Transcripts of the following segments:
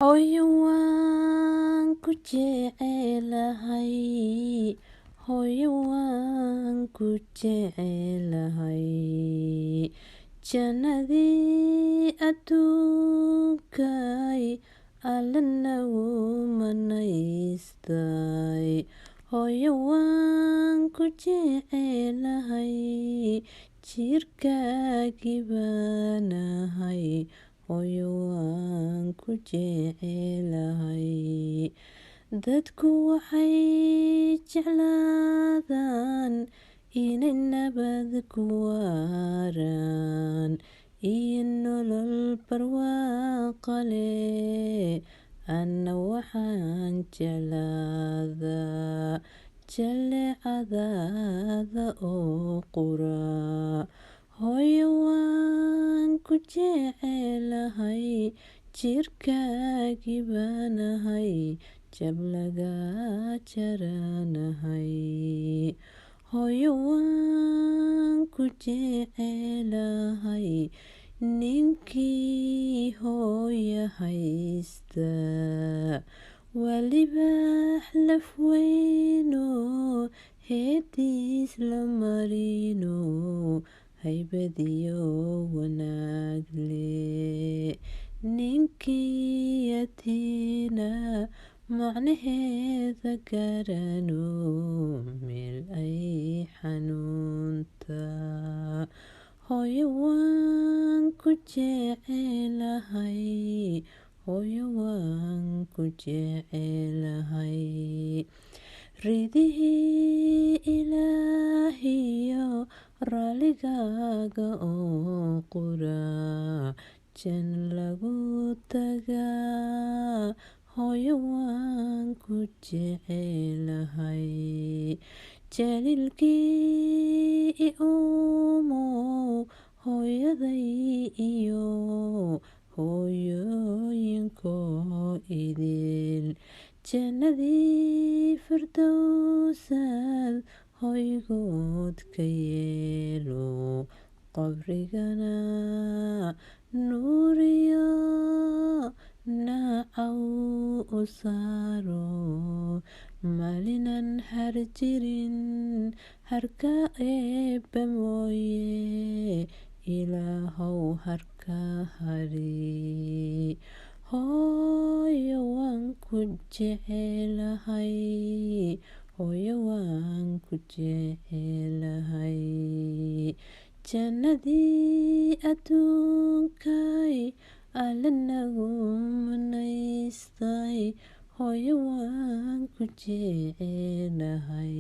Hooyo waan ku jecelahay, hooyo waan ku jecelahay, jannadii adduunkay Alle nagu manaystay. Hooyo waan ku jecelahay, jirkaagii baanahay, hooyo waan ku jecelahay. Dadku waxay jeclaadaan inay nabad ku waaraan iyo nolol barwaaqo leh. Anna waxaan jeclaadaa jaleecadaada oo qura. Hooyo waan ku jecelahay, jirkaagii baanahay, jab laga jaranahay. Hooyo waan ku jecelahay, ninkii hooyo haysta waliba laf weyno heediis la marino, haybadiyo wanaag leh. Ninkii yatiina macnaheeda garano, meel ay xanuunta. Hooyo waan ku jecelahay, hooyo waan ku jecelahay. Ridihii Ilaahiyo raaligaaga oo qura, janno lagu tagaa. Hooyo waan ku jecelahay, jaliilkii i uumow hooyaday iyo hooyooyinkoo idil. Jannadii firdowsaad hoygood ka yeelo, qabrigana nuur iyo nacaw u saaro. Maalinan har jirin harka eebba mooye, Ilaahow harka hari. Hooyo waan ku jecelahay, hooyo waan ku jecelahay. Jannadii adduunkay Alle nagu manaystay, hooyo waan ku jecelahay.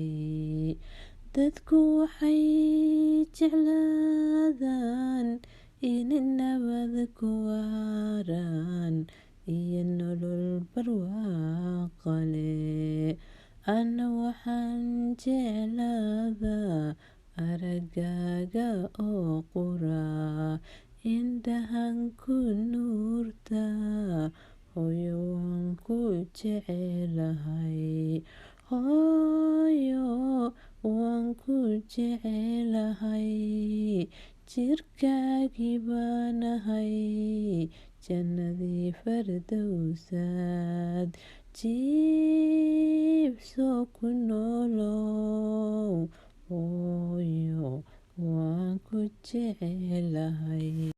Dadku waxay jeclaadaan inay nabad ku waaraan iyo nolol barwaaqo leh. Anna waxaan jeclaadaa aragaaga oo qura, indhahan ku nuurta. Hooyo waan ku jecelahay, hooyo waan ku jecelahay, jirkaagii baanahay, jannadii firdowsaad jiibso ku noolow. Hooyo waan ku jecelahay.